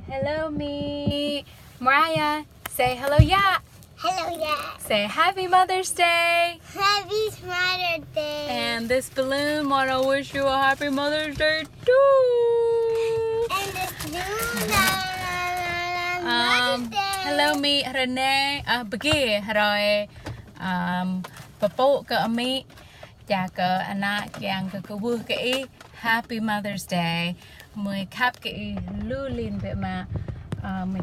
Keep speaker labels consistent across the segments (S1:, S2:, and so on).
S1: Hello, me. Mariah, say hello, yeah.
S2: Hello, yeah.
S1: Say Happy Mother's Day.
S2: Happy Mother's Day.
S1: And this balloon wanna wish you a Happy Mother's Day too.
S2: And this balloon, Mother's Day.
S1: Hello, me, Renee. Pergi, Hrơi. Pơpú ke Ami. Chào ke anak yang kekewuh ke Happy Mother's Day. Mười khắp cái lưu liên về mà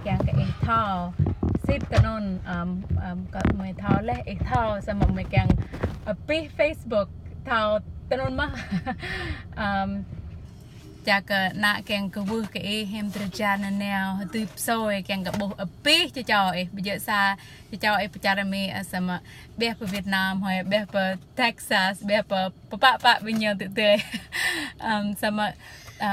S1: chàng cái thao xếp cái nôn có mười thao lấy thao xong mà mười chàng pi Facebook thao cái nôn mà chả cái nã chàng cái vui cái hem từ cha nên nào từ soi chàng cái bộ pi cho bây giờ xa cho cha ra mi xong mà bé ở Việt Nam hay bé ở Texas bé ở papa bây giờ tự tươi xong mà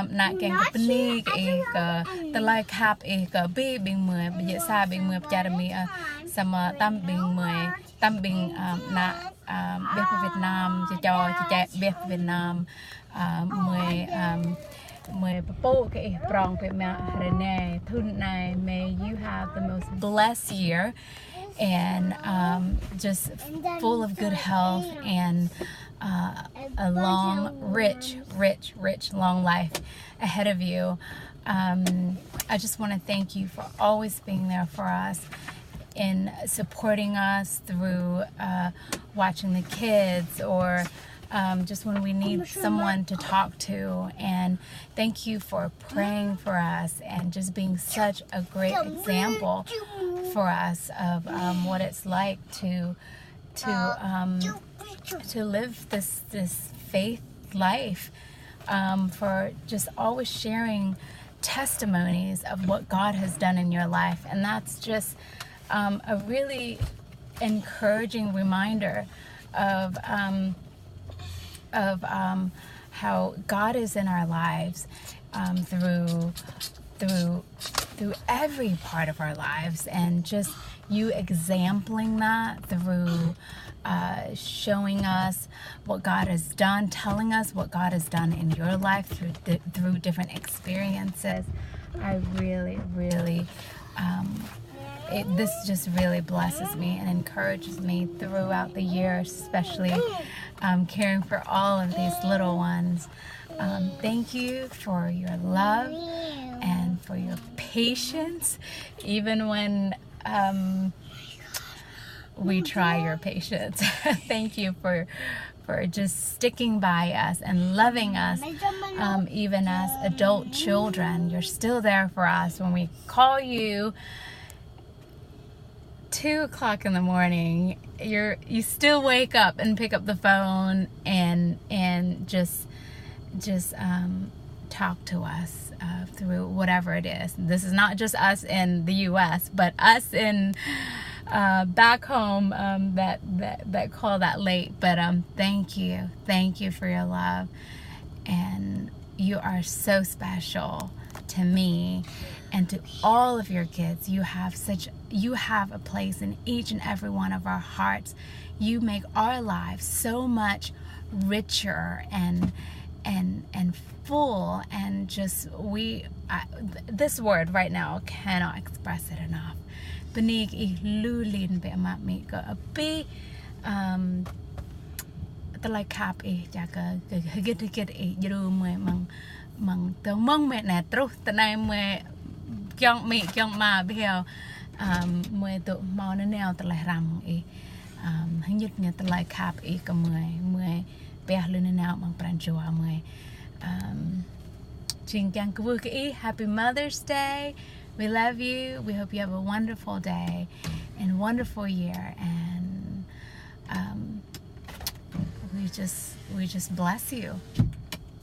S1: nãy keng ke peni ke telai khap ke bi bing mười bây giờ xa bing mười cha mi sama tam bing mười tam bing na bé ở Việt Nam cho bé Việt Nam mười Pơpú ke prong pe ma Renee thun nai may you have the most blessed year and just full of good health and a long, rich, long life ahead of you. I just want to thank you for always being there for us in supporting us through watching the kids or just when we need someone to talk to. And thank you for praying for us and just being such a great example for us of what it's like to live this faith life, for just always sharing testimonies of what God has done in your life. And that's just a really encouraging reminder of how God is in our lives through every part of our lives, and just you exempling that through showing us what God has done, telling us what God has done in your life through different experiences. I really this just really blesses me and encourages me throughout the year, especially caring for all of these little ones. Thank you for your love and for your patience, even when we try your patience. Thank you for just sticking by us and loving us, even as adult children. You're still there for us when we call you 2 o'clock in the morning. You still wake up and pick up the phone and just talk to us through whatever it is. This is not just us in the U.S., but us in back home that call that late. But thank you for your love, and you are so special to me and to all of your kids. You have a place in each and every one of our hearts. You make our lives so much richer and full, and just this word right now cannot express it enough. Benig lulin be amat mi ke api telai kap jaga higit jeru me mang teu mong me na terus tenai me kyong mi kyong ma beo me tu mau na neo telai ram hanyit nya telai kap ke me be lun na mang pran jua me ching kyang ku ke Happy Mother's Day. We love you. We hope you have a wonderful day and wonderful year, and we just bless you.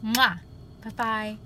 S1: Mwah. Bye bye.